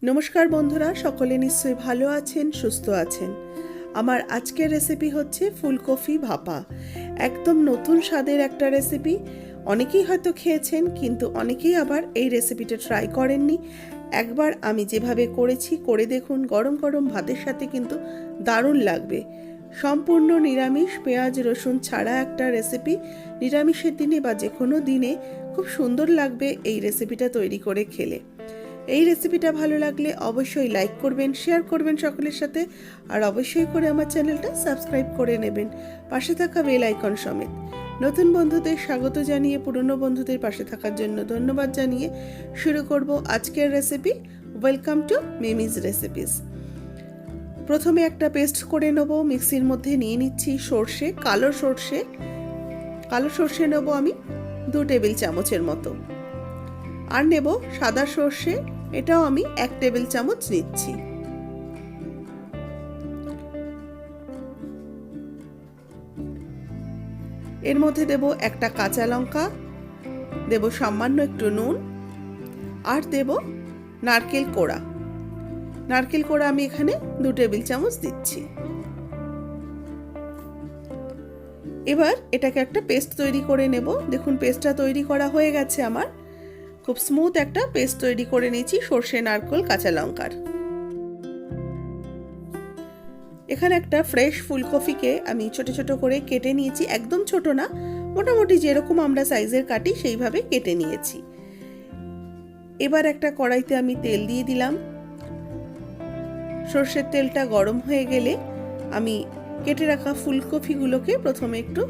নমস্কার বন্ধুরা, সকলে নিশ্চয়ই ভালো আছেন, সুস্থ আছেন। আমার আজকের রেসিপি হচ্ছে ফুলকপি ভাপা। একদম নতুন স্বাদের একটা রেসিপি। অনেকেই হয়তো খেয়েছেন, কিন্তু অনেকেই আবার এই রেসিপিটা ট্রাই করেননি। একবার আমি যেভাবে করেছি করে দেখুন, গরম গরম ভাতের সাথে কিন্তু দারুণ লাগবে। সম্পূর্ণ নিরামিষ, পেঁয়াজ রসুন ছাড়া একটা রেসিপি। নিরামিষের দিনে বা যে কোনো দিনে খুব সুন্দর লাগবে এই রেসিপিটা তৈরি করে খেলে। এই রেসিপিটা ভালো লাগলে অবশ্যই লাইক করবেন, শেয়ার করবেন সকলের সাথে, আর অবশ্যই করে আমার চ্যানেলটা সাবস্ক্রাইব করে নেবেন, পাশে থাকা বেল আইকন সমেত। নতুন বন্ধুদের স্বাগত জানিয়ে, পুরনো বন্ধুদের পাশে থাকার জন্য ধন্যবাদ জানিয়ে শুরু করব আজকের রেসিপি। Welcome to মিমিজ recipes. প্রথমে একটা পেস্ট করে নেব। মিক্সির মধ্যে নিয়ে নিচ্ছি সর্ষে, কালো সর্ষে নেব আমি 2 টেবিল চামচের মতো। আর নেব সাদা সর্ষে, এটাও আমি 1 টেবিল চামচ নিচ্ছি। এর মধ্যে দেব একটা কাঁচা লঙ্কা, দেব সামান্য একটু নুন, আর দেব নারকেল কোড়া। নারকেল কোড়া আমি এখানে 2 টেবিল চামচ দিচ্ছি। এবার এটাকে একটা পেস্ট তৈরি করে নেব। দেখুন পেস্টটা তৈরি করা হয়ে গেছে আমার। খুব স্মুথ একটা পেস্ট তৈরি করে নিয়েছি সর্ষে, নারকেল, কাঁচা লঙ্কার। এখানে একটা ফ্রেশ ফুলকপিকে আমি ছোট ছোট করে কেটে নিয়েছি, একদম ছোট না, মোটামুটি যেরকম আমরা সাইজের কাটি সেইভাবে কেটে নিয়েছি। এবার একটা কড়াইতে আমি তেল দিয়ে দিলাম। সর্ষের তেলটা গরম হয়ে গেলে আমি কেটে রাখা ফুলকপিগুলোকে প্রথমে একটু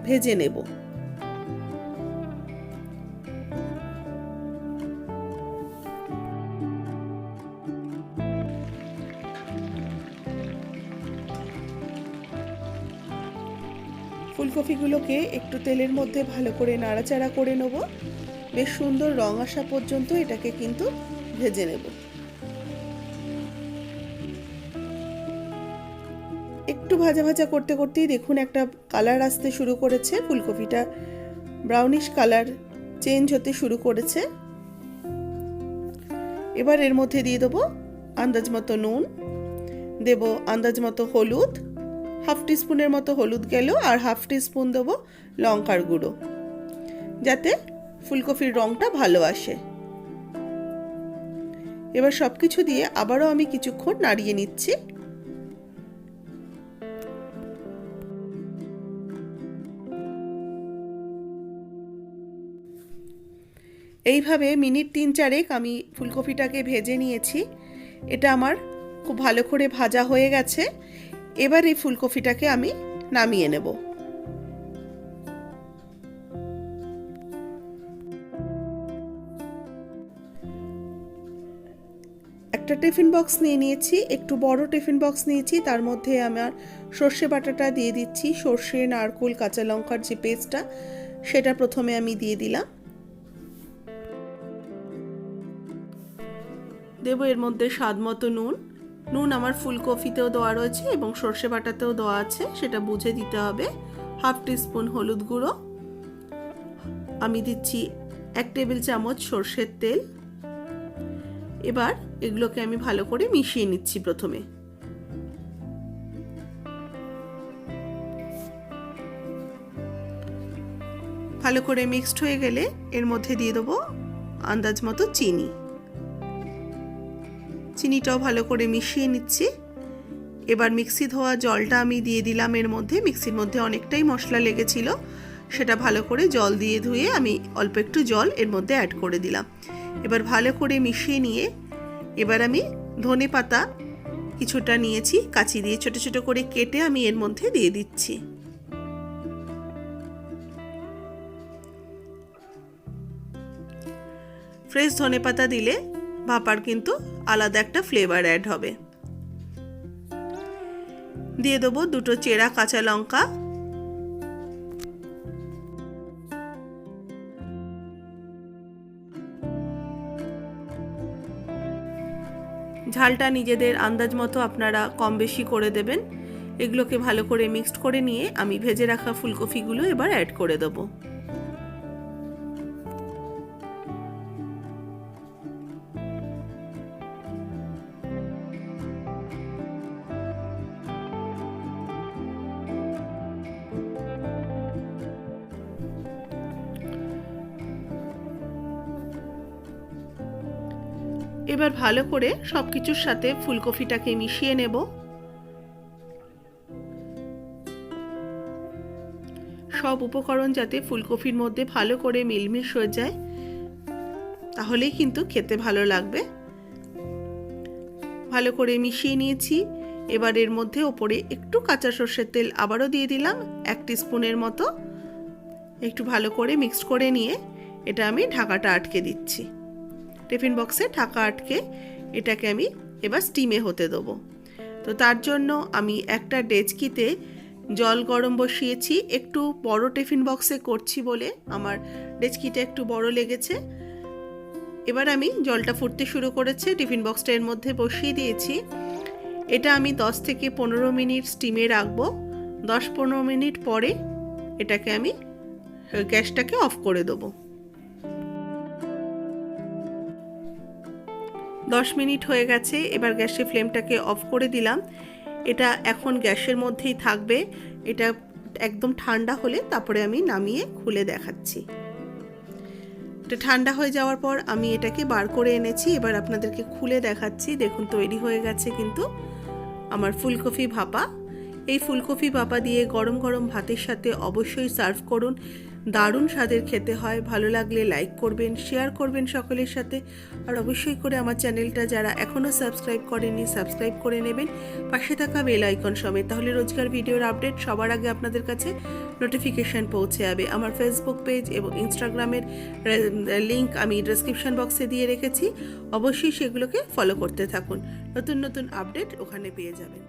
ভেজে নেব। ফুলকপিগুলোকে একটু তেলের মধ্যে ভালো করে নাড়াচাড়া করে নেব। বেশ সুন্দর রং আসা পর্যন্ত এটাকে কিন্তু ভেজে নেব। একটু ভাজা ভাজা করতে করতেই দেখুন একটা কালার আসতে শুরু করেছে, ফুলকপিটা ব্রাউনিশ কালার চেঞ্জ হতে শুরু করেছে। এবার এর মধ্যে দিয়ে দেবো আন্দাজ মতো নুন, দেব আন্দাজ মতো হলুদ, 1/2 টিস্পুনের মতো হলুদ গেল, আর 1/2 টিস্পুন দেবো লঙ্কার গুঁড়ো, যাতে ফুলকপির রংটা ভালো আসে। এবার সবকিছু দিয়ে আবারও আমি কিছুক্ষণ নাড়িয়ে নিচ্ছি। এইভাবে মিনিট 3-4 আমি ফুলকপিটাকে ভেজে নিয়েছি। এটা আমার খুব ভালো করে ভাজা হয়ে গেছে। এবার এই ফুলকপিটাকে আমি নামিয়ে নেব। একটা টিফিন বক্স নিয়ে নিয়েছি, একটু বড় টিফিন বক্স নিয়েছি, তার মধ্যে আমার সর্ষে বাটাটা দিয়ে দিচ্ছি। সর্ষে, নারকেল, কাঁচা লঙ্কার যে পেস্টটা, সেটা প্রথমে আমি দিয়ে দিলাম। দেব এর মধ্যে স্বাদ মতো নুন। নুন আমার ফুলকপিতেও দেওয়া রয়েছে এবং সর্ষে বাটাতেও দেওয়া আছে, সেটা বুঝে দিতে হবে। 1/2 টিস্পুন হলুদ গুঁড়ো। আমি দিচ্ছি 1 টেবিল চামচ সর্ষের তেল। এবার এগুলোকে আমি ভালো করে মিশিয়ে নিচ্ছি প্রথমে। ভালো করে মিক্সড হয়ে গেলে এর মধ্যে দিয়ে দেবো আন্দাজ মতো চিনি। চিনিটাও ভালো করে মিশিয়ে নিচ্ছি। এবার মিক্সি ধোয়া জলটা আমি দিয়ে দিলাম এর মধ্যে। মিক্সির মধ্যে অনেকটাই মশলা লেগেছিল, সেটা ভালো করে জল দিয়ে ধুয়ে আমি অল্প একটু জল এর মধ্যে অ্যাড করে দিলাম। এবার ভালো করে মিশিয়ে নিয়ে এবার আমি ধনে পাতা কিছুটা নিয়েছি, কাঁচি দিয়ে ছোট ছোট করে কেটে আমি এর মধ্যে দিয়ে দিচ্ছি। ফ্রেশ ধনে পাতা দিলে ভাপার কিন্তু আলাদা একটা ফ্লেভার অ্যাড হবে। দিয়ে দেবো 2 চেরা কাঁচা লঙ্কা। ঝালটা নিজেদের আন্দাজ মতো আপনারা কম বেশি করে দেবেন। এগুলোকে ভালো করে মিক্সড করে নিয়ে আমি ভেজে রাখা ফুলকপিগুলো এবার অ্যাড করে দেবো। এবার ভালো করে সব কিছুর সাথে ফুলকপিটাকে মিশিয়ে নেব। সব উপকরণ যাতে ফুলকপির মধ্যে ভালো করে মিলমিশ হয়ে যায়, তাহলেই কিন্তু খেতে ভালো লাগবে। ভালো করে মিশিয়ে নিয়েছি। এবার এর মধ্যে ওপরে একটু কাঁচা সর্ষের তেল আবারও দিয়ে দিলাম, 1 টিস্পুনের মতো। একটু ভালো করে মিক্সড করে নিয়ে এটা আমি ঢাকাটা আটকে দিচ্ছি। টিফিন বক্সে ঢাকা আটকে এটাকে আমি এবার স্টিমে হতে দেবো। তো তার জন্য আমি একটা ডেচকিতে জল গরম বসিয়েছি। একটু বড় টিফিন বক্সে করছি বলে আমার ডেচকিটা একটু বড় লেগেছে। এবার আমি জলটা ফুটতে শুরু করেছে, টিফিন বক্সটা এর মধ্যে বসিয়ে দিয়েছি। এটা আমি 10 থেকে 15 মিনিট স্টিমে রাখবো। 10-15 মিনিট পরে এটাকে আমি গ্যাসটাকে অফ করে দেবো। 10 মিনিট হয়ে গেছে, এবার গ্যাসের ফ্লেমটাকে অফ করে দিলাম। এটা এখন গ্যাসের মধ্যেই থাকবে। এটা একদম ঠান্ডা হলে তারপরে আমি নামিয়ে খুলে দেখাচ্ছি। এটা ঠান্ডা হয়ে যাওয়ার পর আমি এটাকে বার করে এনেছি। এবার আপনাদেরকে খুলে দেখাচ্ছি। দেখুন তৈরি হয়ে গেছে কিন্তু আমার ফুলকপি ভাপা। এই ফুলকপি ভাপা দিয়ে গরম গরম ভাতের সাথে অবশ্যই সার্ভ করুন। দারুণ স্বাদের খেতে হয়। ভালো লাগলে লাইক করবেন, শেয়ার করবেন সকলের সাথে। আর অবশ্যই করে আমার চ্যানেলটা যারা এখনও সাবস্ক্রাইব করেননি সাবস্ক্রাইব করে নেবেন, পাশে থাকা বেল আইকন সমেত। তাহলে রোজকার ভিডিওর আপডেট সবার আগে আপনাদের কাছে নোটিফিকেশান পৌঁছে যাবে। আমার ফেসবুক পেজ এবং ইনস্টাগ্রামের লিঙ্ক আমি ডেসক্রিপশন বক্সে দিয়ে রেখেছি। অবশ্যই সেগুলোকে ফলো করতে থাকুন, নতুন নতুন আপডেট ওখানে পেয়ে যাবেন।